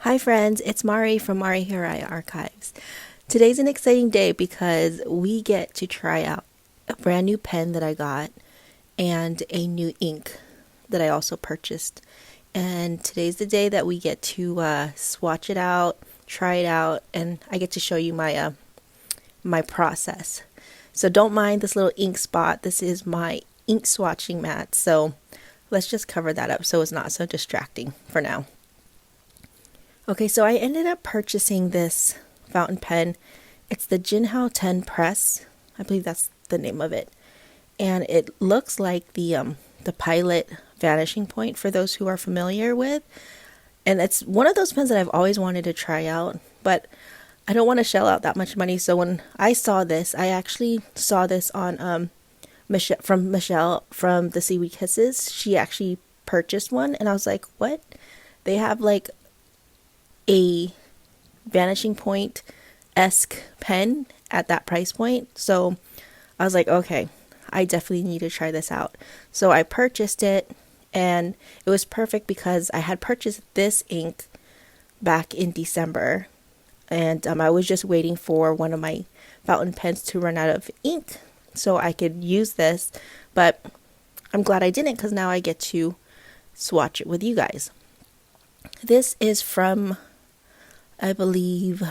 Hi friends, it's Mari from Mari Hirai Archives. Today's an exciting day because we get to try out a brand new pen that I got and a new ink that I also purchased. And today's the day that we get to swatch it out, try it out, and I get to show you my process. So don't mind this little ink spot. This is my ink swatching mat. So let's just cover that up so it's not so distracting for now. Okay, so I ended up purchasing this fountain pen. It's the Jinhao 10 Press. I believe that's the name of it. And it looks like the Pilot Vanishing Point for those who are familiar with. And it's one of those pens that I've always wanted to try out, but I don't want to shell out that much money. So when I saw this, I actually saw this on Michelle from the Seaweed Kisses. She actually purchased one and I was like, what? They have like a Vanishing Point-esque pen at that price point. So I was like, okay, I definitely need to try this out. So I purchased it and it was perfect because I had purchased this ink back in December and I was just waiting for one of my fountain pens to run out of ink so I could use this, but I'm glad I didn't because now I get to swatch it with you guys. This is from, I believe,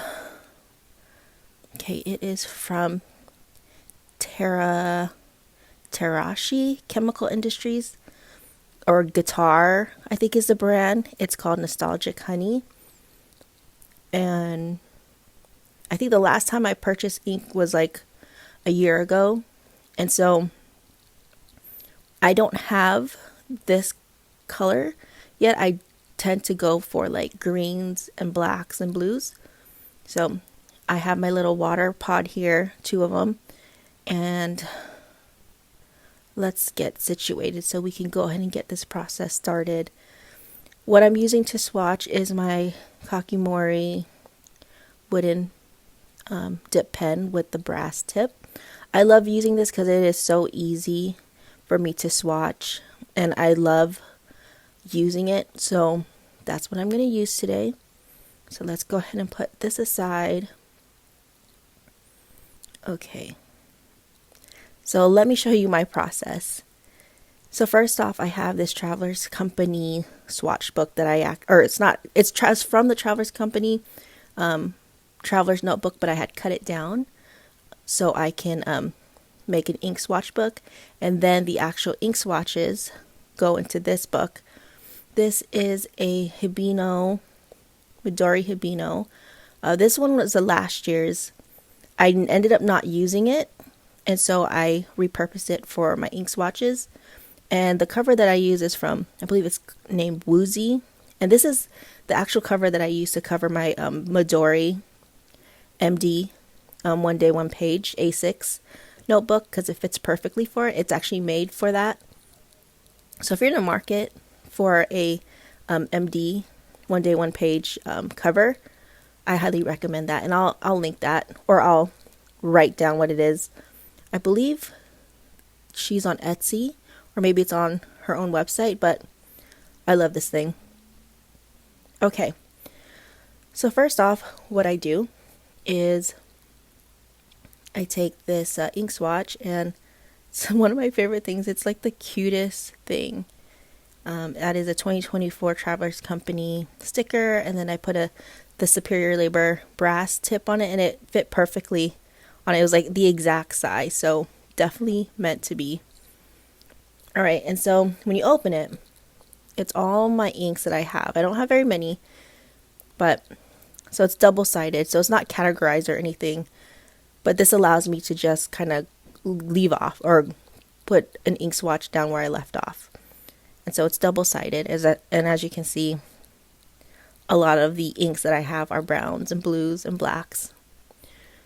okay, it is from Terashi Chemical Industries, or Guitar, I think is the brand. It's called Nostalgic Honey. And I think the last time I purchased ink was like a year ago. And so I don't have this color yet. I tend to go for like greens and blacks and blues. So I have my little water pod here, 2 of them, and let's get situated so we can go ahead and get this process started. What I'm using to swatch is my Kakimori wooden dip pen with the brass tip. I love using this because it is so easy for me to swatch and I love using it. So that's what I'm going to use today. So let's go ahead and put this aside. Okay. So let me show you my process. So first off, I have this Traveler's Company swatch book that it's from the Traveler's Company Traveler's Notebook, but I had cut it down so I can make an ink swatch book, and then the actual ink swatches go into this book. This is a Hibino, Midori Hibino. This one was the last year's. I ended up not using it, and so I repurposed it for my ink swatches. And the cover that I use is from, I believe it's named Woozy. And this is the actual cover that I use to cover my Midori MD One Day One Page A6 notebook because it fits perfectly for it. It's actually made for that. So if you're in the market for a MD One Day One Page cover, I highly recommend that, and I'll link that, or I'll write down what it is. I believe she's on Etsy, or maybe it's on her own website, but I love this thing. Okay, so first off, what I do is I take this ink swatch, and it's one of my favorite things. It's like the cutest thing. That is a 2024 Traveler's Company sticker, and then I put the Superior Labor brass tip on it, and it fit perfectly on it. It was like the exact size, so definitely meant to be. Alright, and so when you open it, it's all my inks that I have. I don't have very many, but so it's double-sided, so it's not categorized or anything, but this allows me to just kind of leave off or put an ink swatch down where I left off. And so it's double-sided, and as you can see, a lot of the inks that I have are browns and blues and blacks.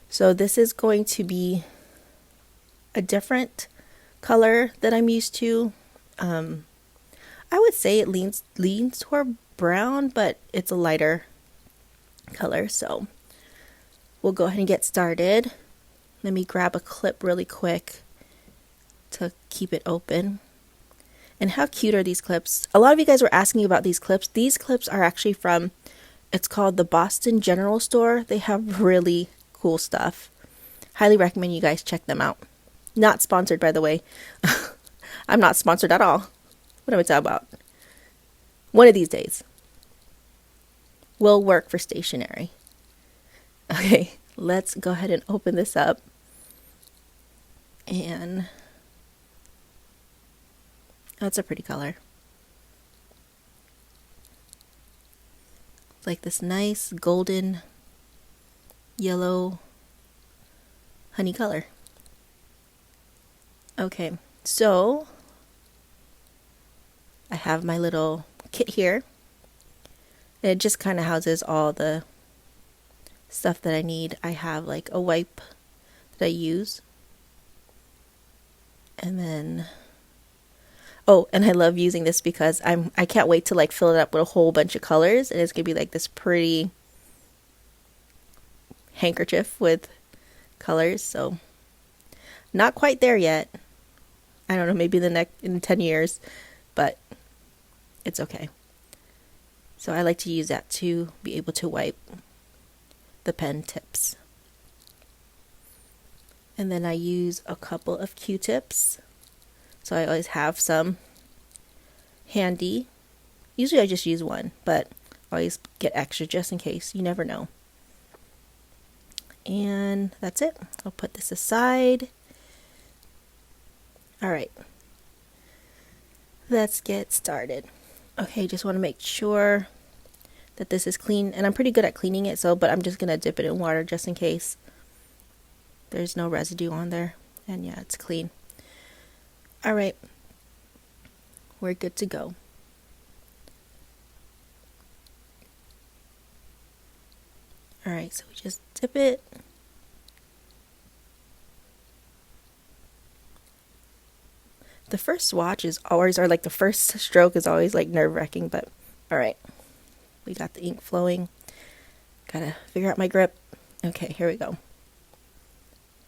So this is going to be a different color that I'm used to. I would say it leans toward brown, but it's a lighter color. So we'll go ahead and get started. Let me grab a clip really quick to keep it open. And how cute are these clips? A lot of you guys were asking about these clips. These clips are actually from It's called the Boston General Store. They have really cool stuff. Highly recommend you guys check them out. Not sponsored, by the way. I'm not sponsored at all. What am I talking about? One of these days. Will work for stationery. Okay, let's go ahead and open this up. And that's a pretty color. It's like this nice golden yellow honey color. Okay, so I have my little kit here. It just kind of houses all the stuff that I need. I have like a wipe that I use. And then, oh, and I love using this because I can't wait to like fill it up with a whole bunch of colors, and it's gonna be like this pretty handkerchief with colors. So not quite there yet. I don't know, maybe in 10 years, but it's okay. So I like to use that to be able to wipe the pen tips. And then I use a couple of Q-tips. So I always have some handy. Usually I just use one, but I always get extra just in case. You never know. And that's it. I'll put this aside. All right. Let's get started. Okay, just want to make sure that this is clean. And I'm pretty good at cleaning it, but I'm just going to dip it in water just in case there's no residue on there. And yeah, it's clean. All right. We're good to go. All right, so we just dip it. The first swatch is always, or like the first stroke is always like nerve-wracking, but all right. We got the ink flowing. Gotta figure out my grip. Okay, here we go.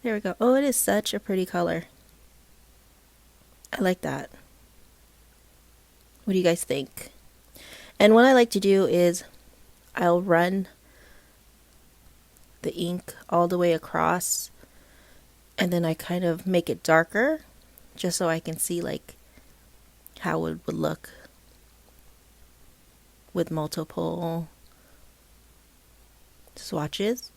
There we go. Oh, it is such a pretty color. I like that. What do you guys think? And what I like to do is I'll run the ink all the way across, and then I kind of make it darker just so I can see like how it would look with multiple swatches,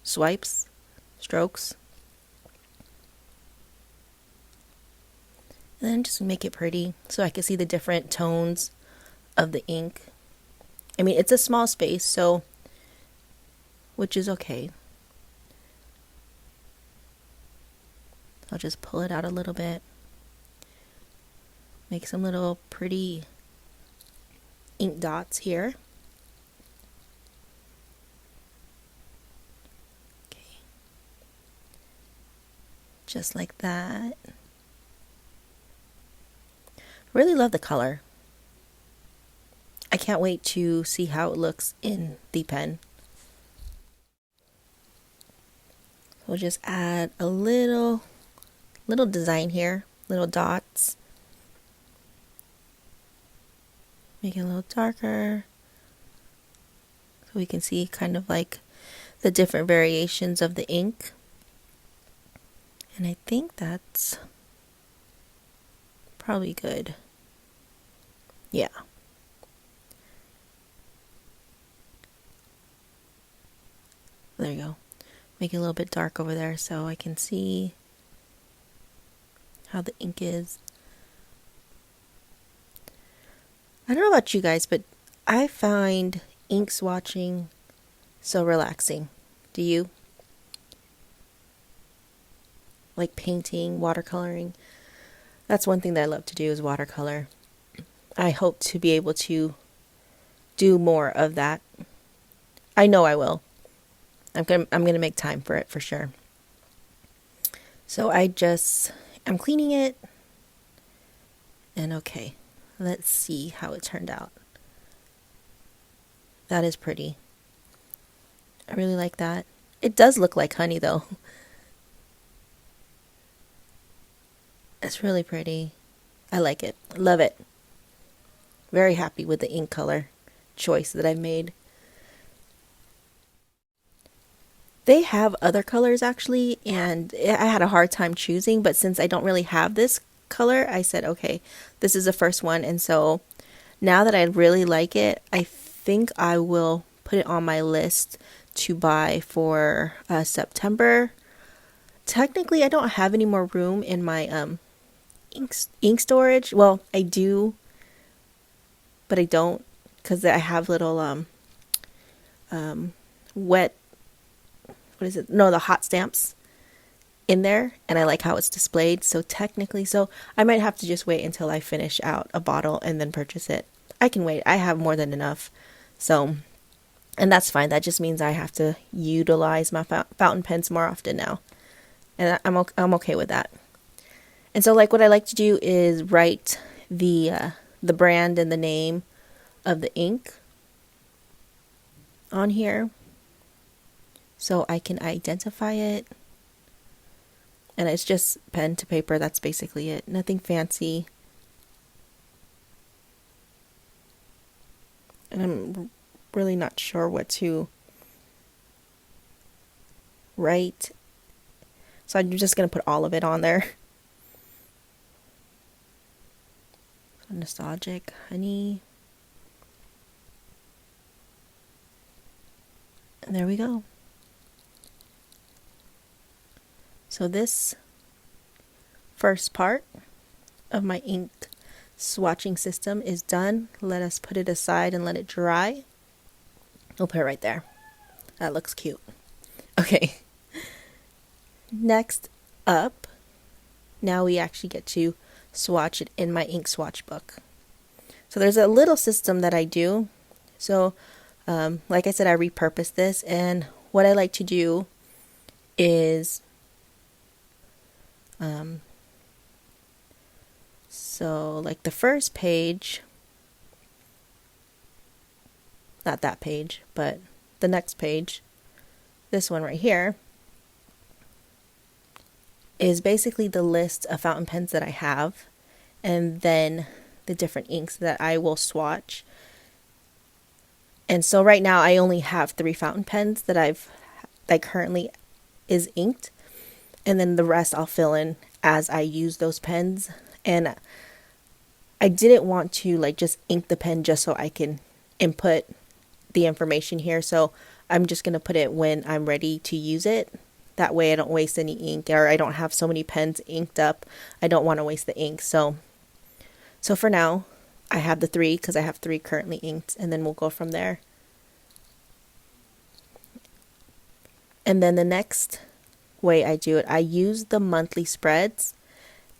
swipes, strokes. And then just make it pretty so I can see the different tones of the ink. I mean, it's a small space, so, which is okay. I'll just pull it out a little bit. Make some little pretty ink dots here. Okay. Just like that. Really love the color. I can't wait to see how it looks in the pen. We'll just add a little design here, little dots. Make it a little darker so we can see kind of like the different variations of the ink. And I think that's probably good. Yeah. There you go. Make it a little bit dark over there so I can see how the ink is. I don't know about you guys, but I find ink swatching so relaxing. Do you? Like painting, watercoloring. That's one thing that I love to do is watercolor. I hope to be able to do more of that. I know I will. I'm gonna make time for it for sure. So I'm cleaning it. And okay, let's see how it turned out. That is pretty. I really like that. It does look like honey though. It's really pretty. I like it. Love it. very happy with the ink color choice that I made. They have other colors actually, and I had a hard time choosing, but since I don't really have this color, I said, okay, this is the first one. And so now that I really like it, I think I will put it on my list to buy for September. Technically, I don't have any more room in my ink storage. Well, I do, but I don't, because I have little wet, what is it? No, the hot stamps in there, and I like how it's displayed. So technically, so I might have to just wait until I finish out a bottle and then purchase it. I can wait. I have more than enough. So, and that's fine. That just means I have to utilize my fountain pens more often now. And I'm okay with that. And so like what I like to do is write the brand and the name of the ink on here, so I can identify it. And it's just pen to paper. That's basically it. Nothing fancy. And I'm really not sure what to write, so I'm just going to put all of it on there. Nostalgic honey. And there we go. So this first part of my ink swatching system is done. Let us put it aside and let it dry. I'll put it right there. That looks cute. Okay. Next up, now we actually get to swatch it in my ink swatch book. So there's a little system that I do. So like I said, I repurposed this, and what I like to do is so like the first page, not that page, but the next page, this one right here, is basically the list of fountain pens that I have, and then the different inks that I will swatch. And so right now I only have 3 fountain pens that currently is inked, and then the rest I'll fill in as I use those pens. And I didn't want to like just ink the pen just so I can input the information here, so I'm just going to put it when I'm ready to use it. That way I don't waste any ink, or I don't have so many pens inked up. I don't want to waste the ink. So for now, I have the 3 because I have 3 currently inked, and then we'll go from there. And then the next way I do it, I use the monthly spreads,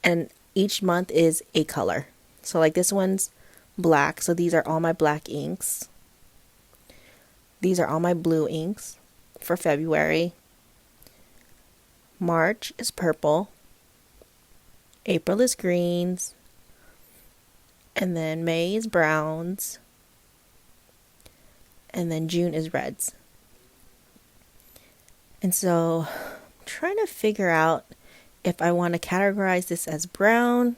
and each month is a color. So like this one's black, so these are all my black inks. These are all my blue inks for February. March is purple. April is greens. And then May is browns. And then June is reds. And so I'm trying to figure out if I want to categorize this as brown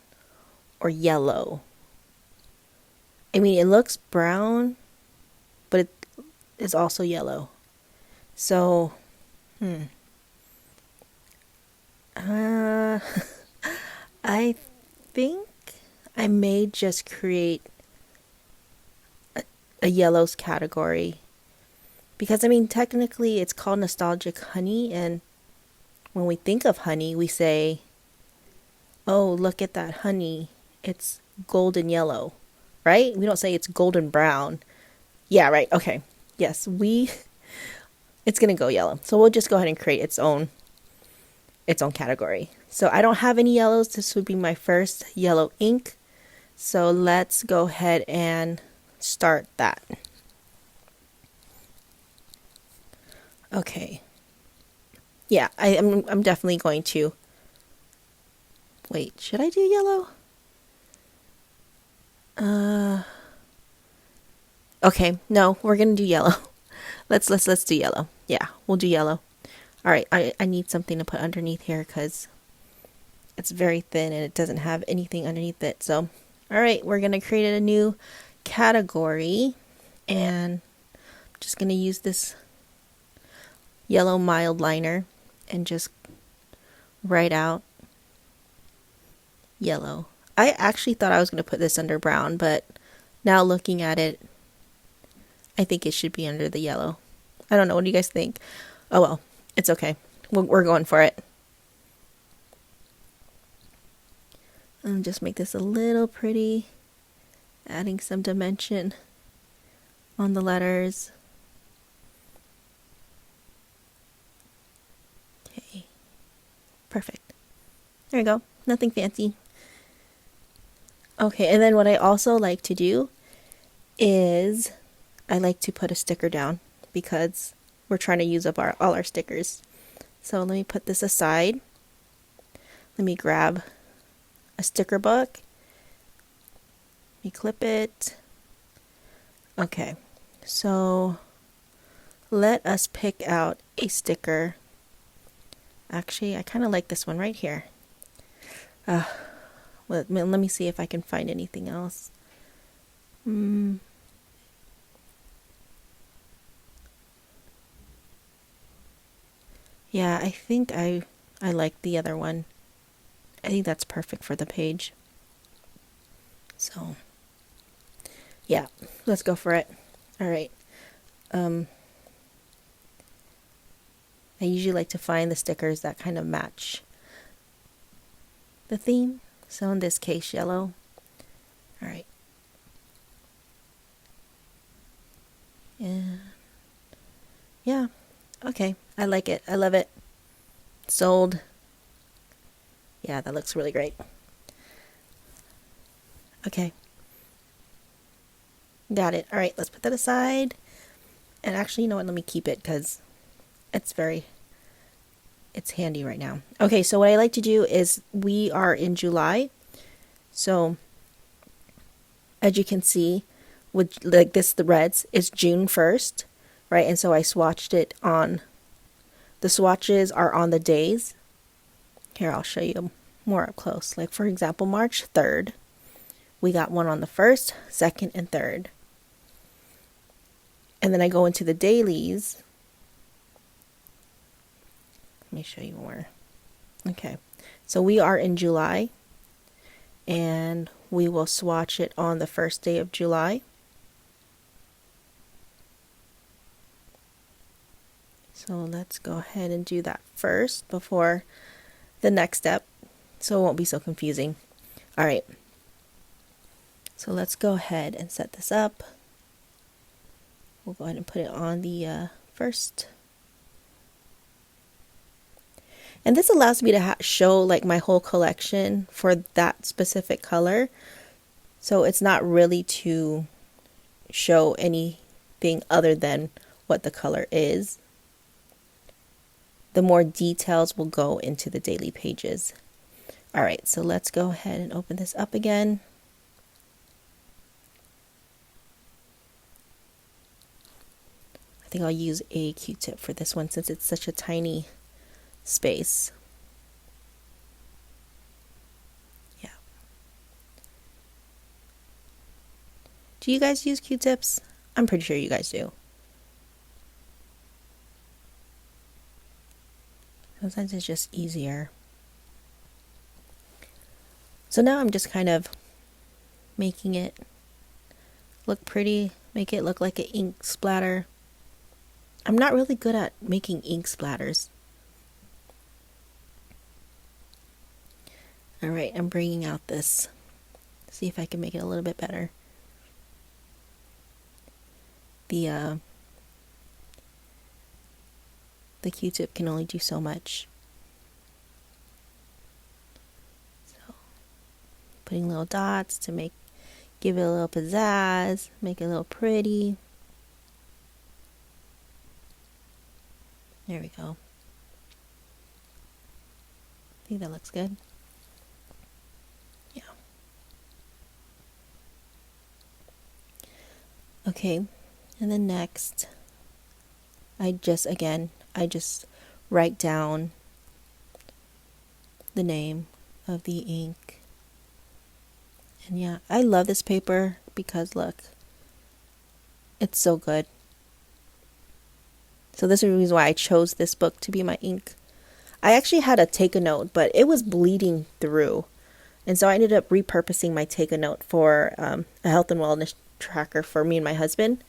or yellow. I mean, it looks brown, but it is also yellow. So, I think I may just create a yellows category, because I mean technically it's called nostalgic honey, and when we think of honey we say, oh, look at that honey, it's golden yellow, right? We don't say it's golden brown. Yeah, right. Okay. Yes, it's gonna go yellow, so we'll just go ahead and create its own category. So I don't have any yellows. This would be my first yellow ink. So let's go ahead and start that. Okay. Yeah, I'm definitely going to. Wait, should I do yellow? Okay, no, we're gonna do yellow. Let's do yellow. Yeah, we'll do yellow. All right, I need something to put underneath here because it's very thin and it doesn't have anything underneath it. So, all right, we're going to create a new category, and I'm just going to use this yellow mild liner and just write out yellow. I actually thought I was going to put this under brown, but now looking at it, I think it should be under the yellow. I don't know. What do you guys think? Oh well, it's okay. We're going for it. And just make this a little pretty, adding some dimension on the letters. Okay, perfect. There we go. Nothing fancy. Okay, and then what I also like to do is I like to put a sticker down because we're trying to use up all our stickers. So let me put this aside. Let me grab a sticker book. Let me clip it. Okay, so let us pick out a sticker. Actually, I kind of like this one right here. Let me see if I can find anything else. Yeah, I think I like the other one. I think that's perfect for the page. So, yeah, let's go for it. All right. I usually like to find the stickers that kind of match the theme. So in this case, yellow. All right. And yeah, okay. I like it. I love it. Sold. Yeah, that looks really great. Okay. Got it. All right, let's put that aside. And actually, you know what? Let me keep it because it's handy right now. Okay, so what I like to do is we are in July. So as you can see, with like this, the reds, it's June 1st, right? And so I swatched it on, the swatches are on the days. Here, I'll show you more up close. Like for example, March 3rd, we got one on the 1st, 2nd, and 3rd. And then I go into the dailies. Let me show you more. Okay, so we are in July, and we will swatch it on the first day of July. So let's go ahead and do that first before the next step, so it won't be so confusing. All right, so let's go ahead and set this up. We'll go ahead and put it on the first. And this allows me to show like my whole collection for that specific color. So it's not really to show anything other than what the color is. The more details will go into the daily pages. All right, so let's go ahead and open this up again. I think I'll use a Q-tip for this one since it's such a tiny space. Yeah. Do you guys use Q-tips? I'm pretty sure you guys do. Sometimes it's just easier. So now I'm just kind of making it look pretty, make it look like an ink splatter. I'm not really good at making ink splatters. All right, I'm bringing out this. See if I can make it a little bit better. The Q-tip can only do so much. So, putting little dots to give it a little pizzazz, make it a little pretty. There we go. I think that looks good. Yeah. Okay, and then next, I just write down the name of the ink. And yeah, I love this paper because look, It's so good. So this is the reason why I chose this book to be my ink. I actually had a take a note, but it was bleeding through. And so I ended up repurposing my take a note for a health and wellness tracker for me and my husband.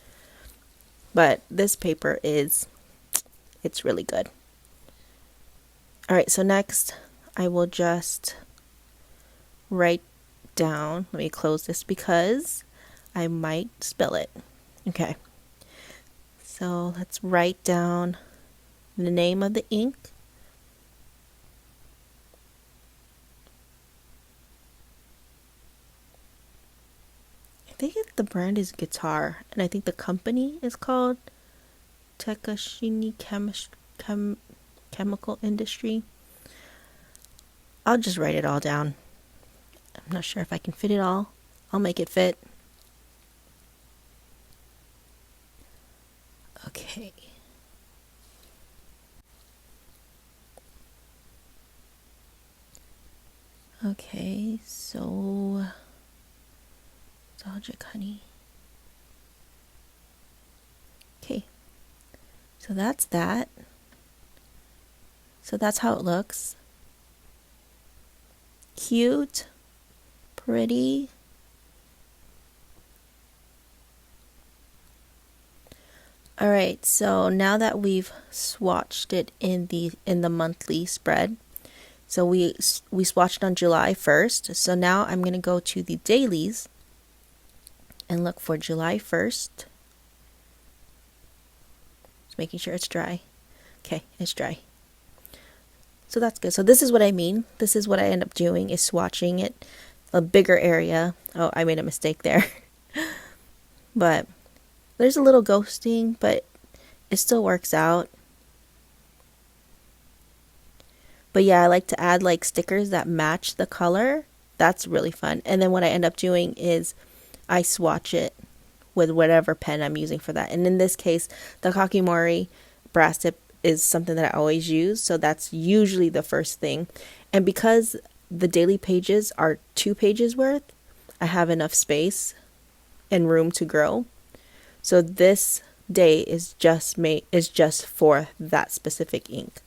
But this paper it's really good. All right, so next I will just write down. Let me close this because I might spill it. Okay. So let's write down the name of the ink. I think the brand is Guitar, and I think the company is called Takashini Chemical Industry. I'll just write it all down. I'm not sure if I can fit it all. I'll make it fit. Okay. Okay, so Nostalgic Honey. Okay. So that's that. So that's how it looks. Cute. Pretty. All right, so now that we've swatched it in the monthly spread, so we swatched on July 1st. So now I'm going to go to the dailies and look for July 1st. Just making sure it's dry. Okay, it's dry. So that's good. So this is what I mean. This is what I end up doing, is swatching it a bigger area. Oh, I made a mistake there. But there's a little ghosting, but it still works out. But yeah, I like to add like stickers that match the color. That's really fun. And then what I end up doing is I swatch it with whatever pen I'm using for that. And in this case, the Kakimori brass tip is something that I always use. So that's usually the first thing. And because the daily pages are 2 pages worth, I have enough space and room to grow. So this day is just for that specific ink.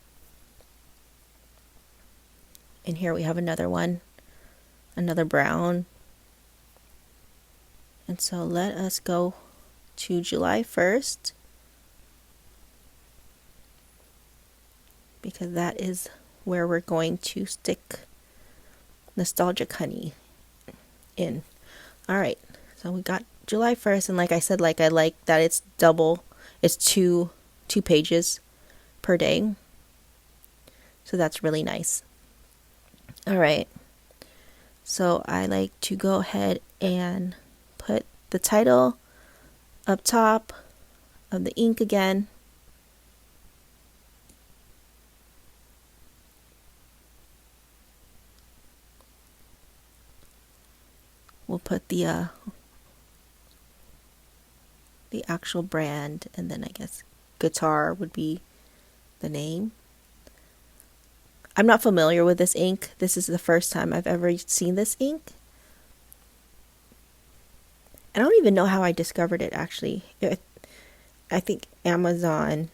And here we have another one, another brown. And so let us go to July 1st, because that is where we're going to stick Nostalgic Honey in. All right, so we got July 1st, and like I said, I like that it's double. It's two pages per day. So that's really nice. All right. So I like to go ahead and put the title up top of the ink again. We'll put the actual brand, and then I guess Guitar would be the name. I'm not familiar with this ink. This is the first time I've ever seen this ink. I don't even know how I discovered it, actually. I think Amazon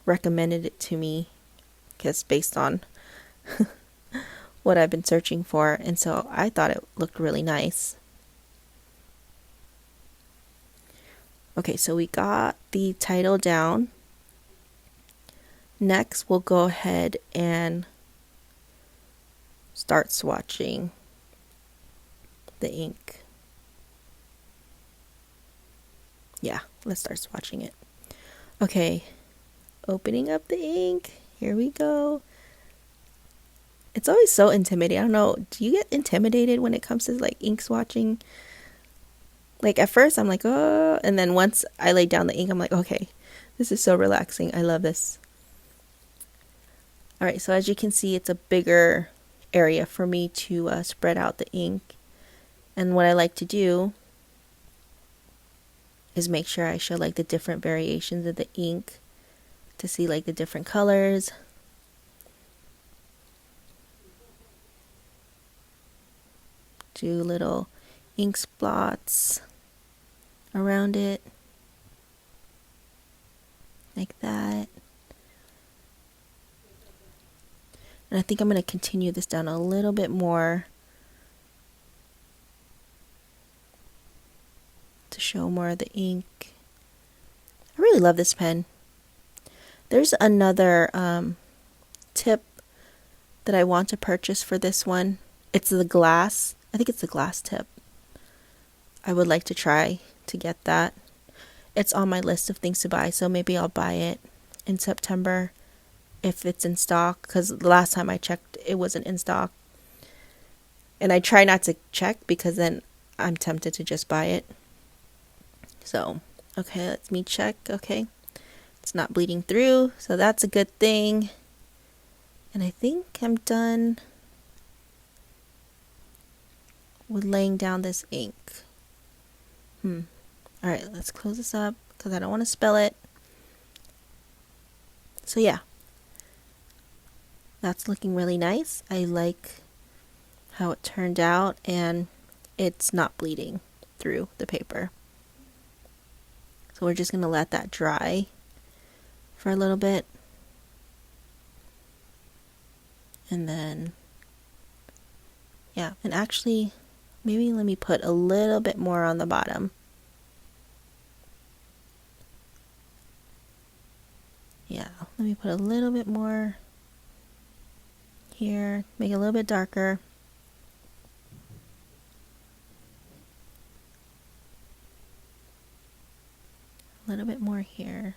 recommended it to me, because based on what I've been searching for, and so I thought it looked really nice. Okay, so we got the title down. Next, we'll go ahead and start swatching the ink. Yeah, let's start swatching it. Okay, opening up the ink. Here we go. It's always so intimidating. I don't know, do you get intimidated when it comes to like ink swatching? Like at first I'm like, oh, and then once I lay down the ink, I'm like, okay, this is so relaxing. I love this. All right, so as you can see, it's a bigger area for me to spread out the ink. And what I like to do is make sure I show like the different variations of the ink to see like the different colors. Do little ink splots around it like that. And I think I'm going to continue this down a little bit more to show more of the ink. I really love this pen. There's another tip that I want to purchase for this one. It's the glass. I think it's the glass tip. I would like to try to get that. It's on my list of things to buy, so maybe I'll buy it in September if it's in stock, because the last time I checked it wasn't in stock. And I try not to check because then I'm tempted to just buy it. So, okay, let me check. Okay, it's not bleeding through, so that's a good thing. And I think I'm done with laying down this ink. Alright, let's close this up because I don't want to spill it. So yeah, that's looking really nice. I like how it turned out, and it's not bleeding through the paper. So we're just going to let that dry for a little bit. And then, yeah, and actually, maybe let me put a little bit more on the bottom. Yeah, let me put a little bit more here, make it a little bit darker. A little bit more here.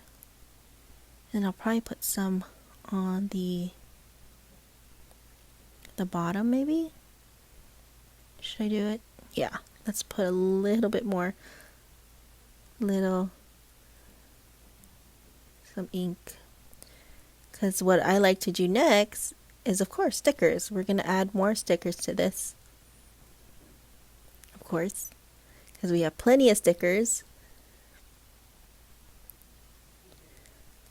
And I'll probably put some on the bottom maybe. Should I do it? Yeah, let's put a little bit more. Some ink. Because what I like to do next is, of course, stickers. We're going to add more stickers to this. Of course. Because we have plenty of stickers.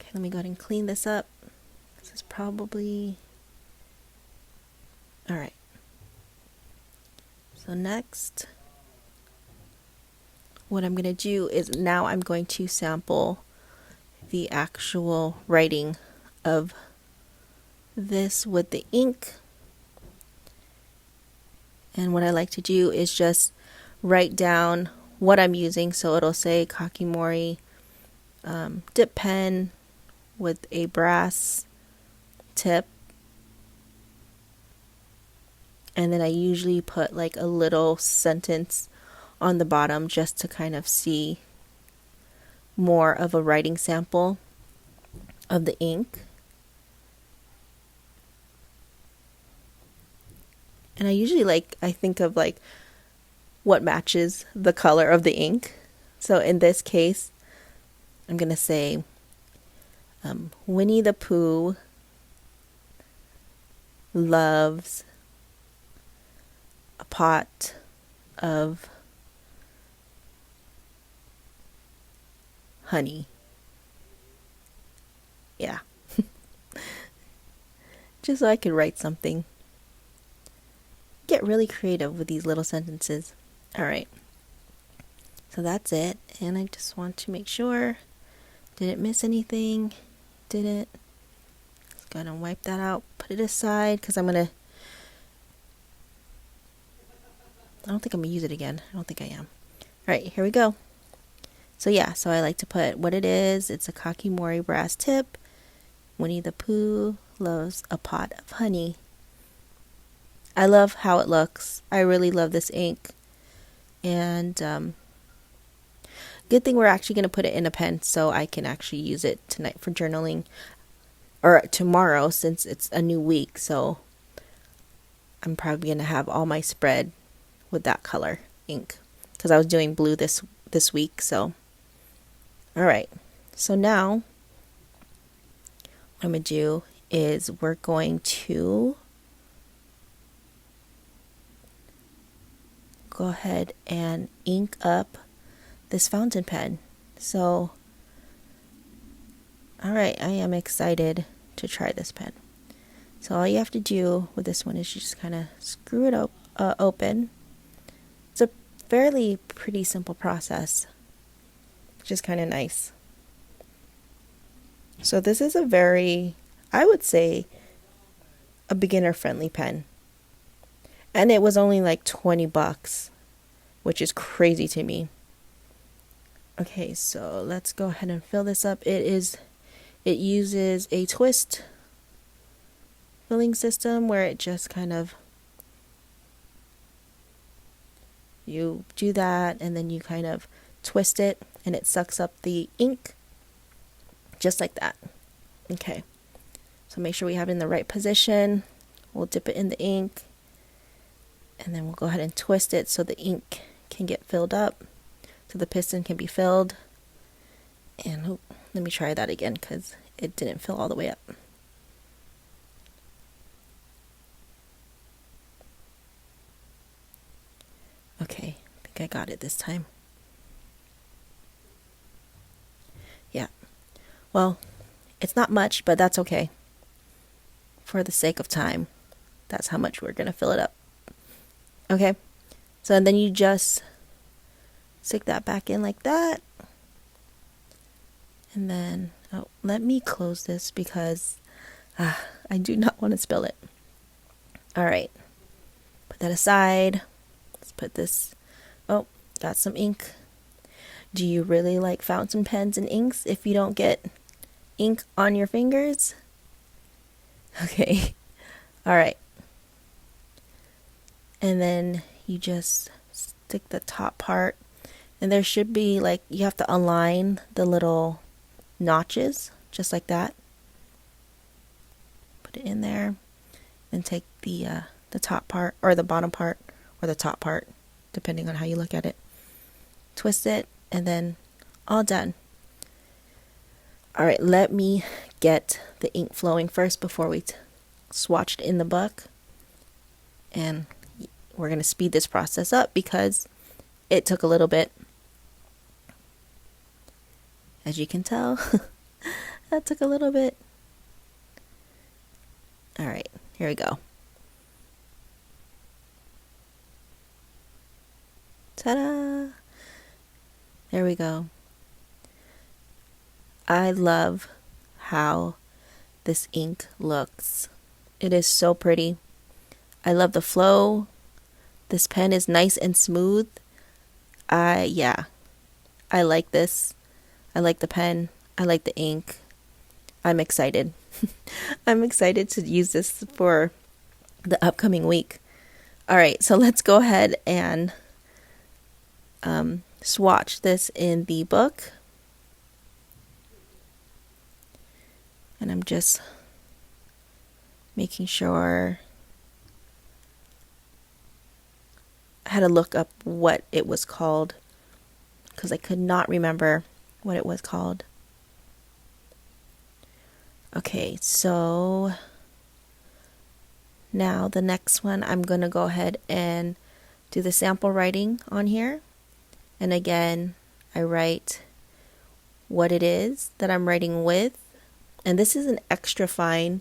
Okay, let me go ahead and clean this up. This is probably... Alright. So next, what I'm going to do is now I'm going to sample the actual writing of this with the ink. And what I like to do is just write down what I'm using. So it'll say Kakimori dip pen with a brass tip. And then I usually put like a little sentence on the bottom just to kind of see more of a writing sample of the ink. And I usually I think of like what matches the color of the ink. So in this case, I'm going to say Winnie the Pooh loves a pot of honey. Yeah. Just so I could write something. Get really creative with these little sentences. Alright. So that's it. And I just want to make sure. Didn't miss anything. Didn't. Let's go ahead and wipe that out. Put it aside because I'm going to... I don't think I'm going to use it again. I don't think I am. Alright, here we go. So yeah, so I like to put what it is. It's a Kakimori brass tip. Winnie the Pooh loves a pot of honey. I love how it looks. I really love this ink. And good thing we're actually going to put it in a pen so I can actually use it tonight for journaling. Or tomorrow since it's a new week. So I'm probably going to have all my spread with that color ink. Because I was doing blue this week. So, alright. So now what I'm going to do is we're going to go ahead and ink up this fountain pen. So, alright, I am excited to try this pen. So all you have to do with this one is you just kind of screw it open. It's a fairly pretty simple process. which is kind of nice. So this is a very, I would say, a beginner-friendly pen. And it was only like 20 bucks, which is crazy to me. Okay, so let's go ahead and fill this up. It uses a twist filling system where it just kind of, you do that and then you kind of twist it and it sucks up the ink just like that. Okay, so make sure we have it in the right position. We'll dip it in the ink and then we'll go ahead and twist it so the ink can get filled up, so the piston can be filled. And let me try that again because it didn't fill all the way up. Okay, I think I got it this time. Yeah, well, it's not much, but that's okay. For the sake of time, that's how much we're going to fill it up. Okay, so and then you just stick that back in like that. And then, oh, let me close this because I do not want to spill it. All right, put that aside. Let's put this, oh, got some ink. Do you really like fountain pens and inks if you don't get ink on your fingers? Okay, all right. And then you just stick the top part, and there should be like, you have to align the little notches just like that. Put it in there and take the top part or the bottom part or the top part, depending on how you look at it. Twist it and then all done. All right, let me get the ink flowing first before we swatched in the book. And we're going to speed this process up because it took a little bit. As you can tell, that took a little bit. All right, here we go. Ta-da! There we go. I love how this ink looks. It is so pretty. I love the flow. This pen is nice and smooth. Yeah, I like this. I like the pen. I like the ink. I'm excited. I'm excited to use this for the upcoming week. All right, so let's go ahead and swatch this in the book. And I'm just making sure. I had to look up what it was called because I could not remember what it was called. Okay, so now the next one, I'm going to go ahead and do the sample writing on here. And again, I write what it is that I'm writing with. And this is an extra fine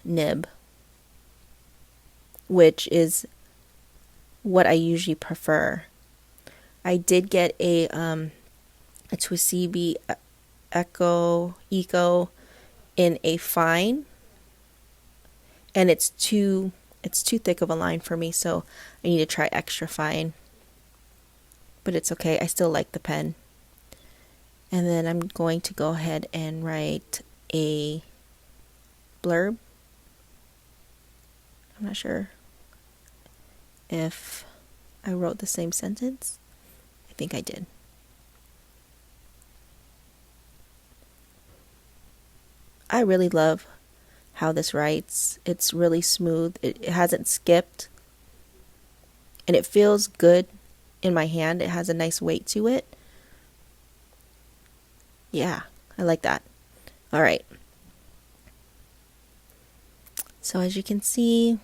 nib, which is what I usually prefer. I did get a Twisibi Eco in a fine, and it's too thick of a line for me, so I need to try extra fine. But it's okay, I still like the pen. And then I'm going to go ahead and write a blurb. I'm not sure if I wrote the same sentence. I think I did. I really love how this writes. It's really smooth. It hasn't skipped. And it feels good in my hand. It has a nice weight to it. Yeah, I like that. All right. So as you can see,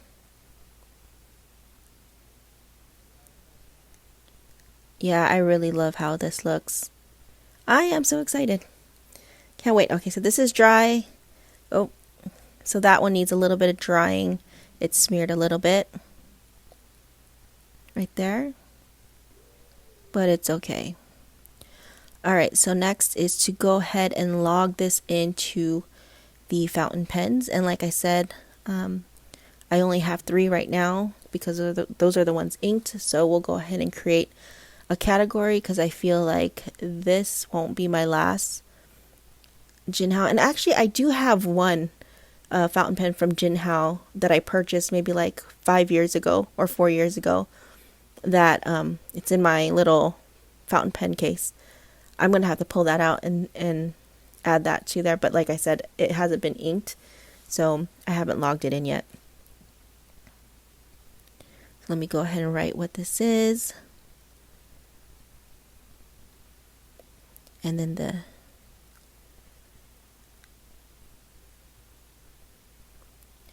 yeah, I really love how this looks. I am so excited. Can't wait. Okay, so this is dry. Oh, so that one needs a little bit of drying. It's smeared a little bit right there, but it's okay. Alright, so next is to go ahead and log this into the fountain pens. And like I said, I only have 3 right now because those are the ones inked. So we'll go ahead and create a category because I feel like this won't be my last Jinhao. And actually, I do have one fountain pen from Jinhao that I purchased maybe like 5 years ago or 4 years ago. That it's in my little fountain pen case. I'm gonna have to pull that out and add that to there. But like I said, it hasn't been inked, so I haven't logged it in yet. So let me go ahead and write what this is. And then there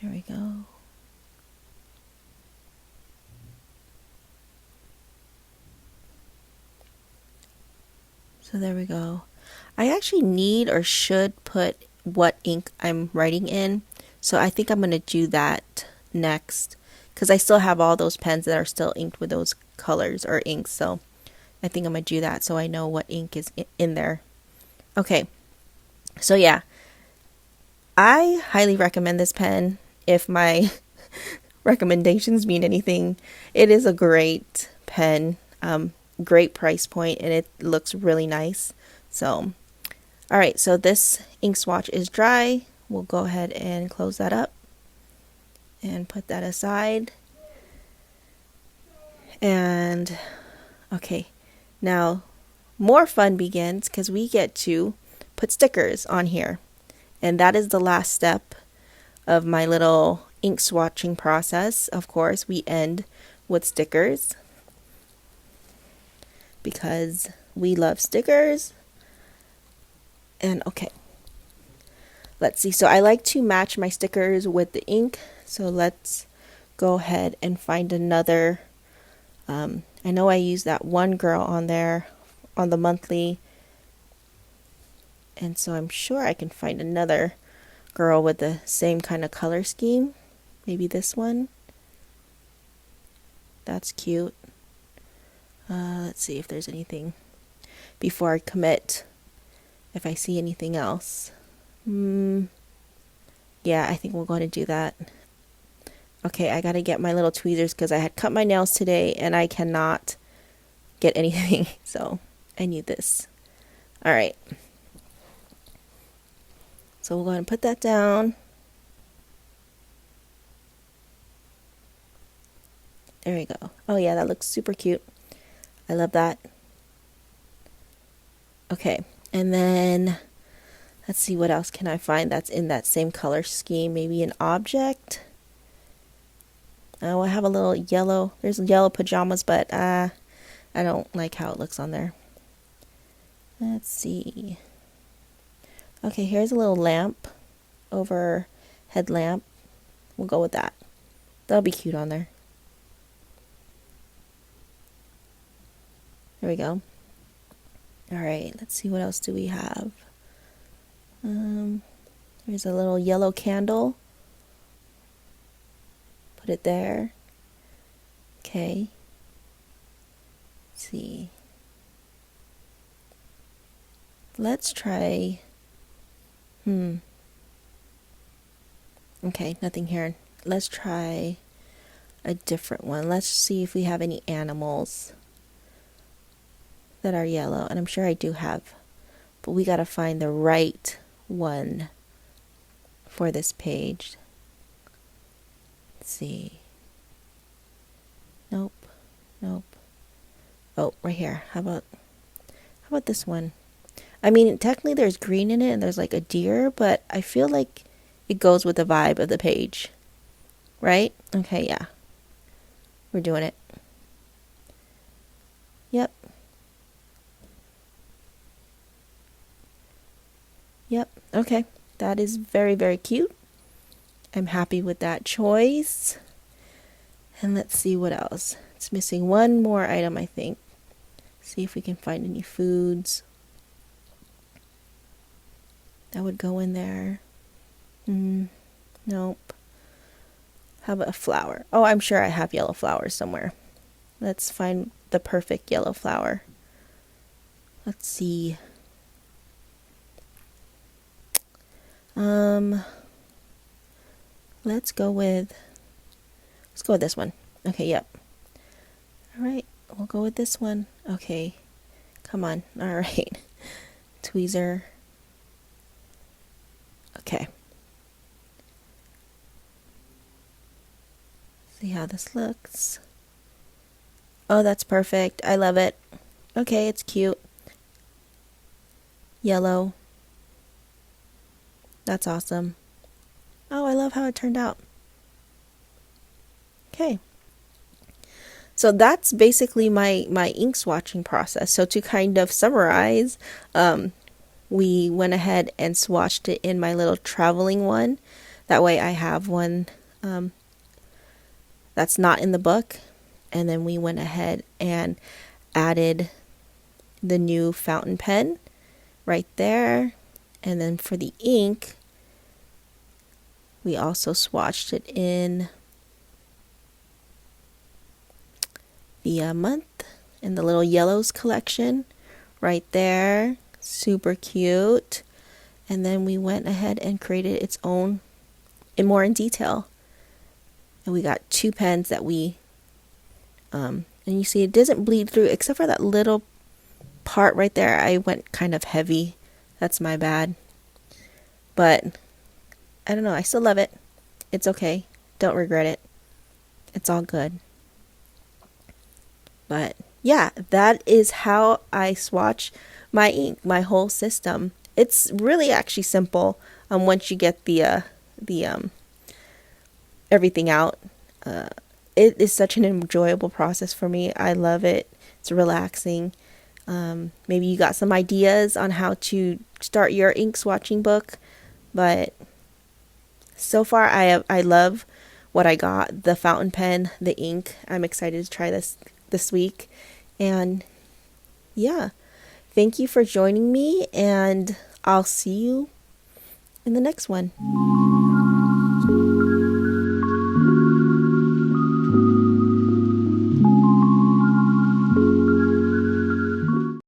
we go. So there we go. I actually need or should put what ink I'm writing in. So I think I'm going to do that next because I still have all those pens that are still inked with those colors or inks. So I think I'm going to do that so I know what ink is in there. Okay. So yeah, I highly recommend this pen. If my recommendations mean anything, it is a great pen. Great price point, and it looks really nice. So alright, so this ink swatch is dry. We'll go ahead and close that up and put that aside. And okay, now more fun begins because we get to put stickers on here, and that is the last step of my little ink swatching process. Of course, we end with stickers because we love stickers. And okay, let's see. So I like to match my stickers with the ink. So let's go ahead and find another. I know I used that one girl on there on the monthly. And so I'm sure I can find another girl with the same kind of color scheme. Maybe this one. That's cute. Let's see if there's anything before I commit. If I see anything else. Yeah, I think we're going to do that. Okay, I gotta get my little tweezers because I had cut my nails today and I cannot get anything. So I need this. Alright. So we'll go ahead and put that down. There we go. Oh yeah, that looks super cute. I love that. Okay, and then let's see what else can I find that's in that same color scheme. Maybe an object. Oh, I have a little yellow. There's yellow pajamas, but I don't like how it looks on there. Let's see. Okay, here's a little lamp, overhead lamp. We'll go with that. That'll be cute on there. There we go. Alright, let's see what else do we have. There's a little yellow candle. Put it there. Okay. Let's see. Let's try. Okay, nothing here. Let's try a different one. Let's see if we have any animals that are yellow. And I'm sure I do have. But we gotta find the right one for this page. Let's see. Nope. Nope. Oh, right here. How about this one? I mean, technically there's green in it and there's like a deer, but I feel like it goes with the vibe of the page. Right? Okay, yeah. We're doing it. Yep. Yep. Okay. That is very, very cute. I'm happy with that choice. And let's see what else. It's missing one more item, I think. See if we can find any foods that would go in there. Nope. How about a flower? Oh, I'm sure I have yellow flowers somewhere. Let's find the perfect yellow flower. Let's see. Let's go with this one. Okay, yep. All right, we'll go with this one. Okay, come on. All right. Tweezer. Okay. See how this looks. Oh, that's perfect. I love it. Okay, it's cute. Yellow. That's awesome. Oh, I love how it turned out. Okay. So that's basically my ink swatching process. So to kind of summarize, we went ahead and swatched it in my little traveling one. That way I have one that's not in the book. And then we went ahead and added the new fountain pen right there. And then for the ink, we also swatched it in the month in the little yellows collection right there. Super cute. And then we went ahead and created its own more in detail. And we got two pens that we and you see it doesn't bleed through except for that little part right there. I went kind of heavy. That's my bad. But I don't know, I still love it. It's okay. Don't regret it. It's all good. But yeah, that is how I swatch my ink, my whole system. It's really actually simple once you get the everything out. It is such an enjoyable process for me. I love it. It's relaxing. Maybe you got some ideas on how to start your ink swatching book, but so far I love what I got. The fountain pen, the ink. I'm excited to try this week. And yeah, thank you for joining me, and I'll see you in the next one.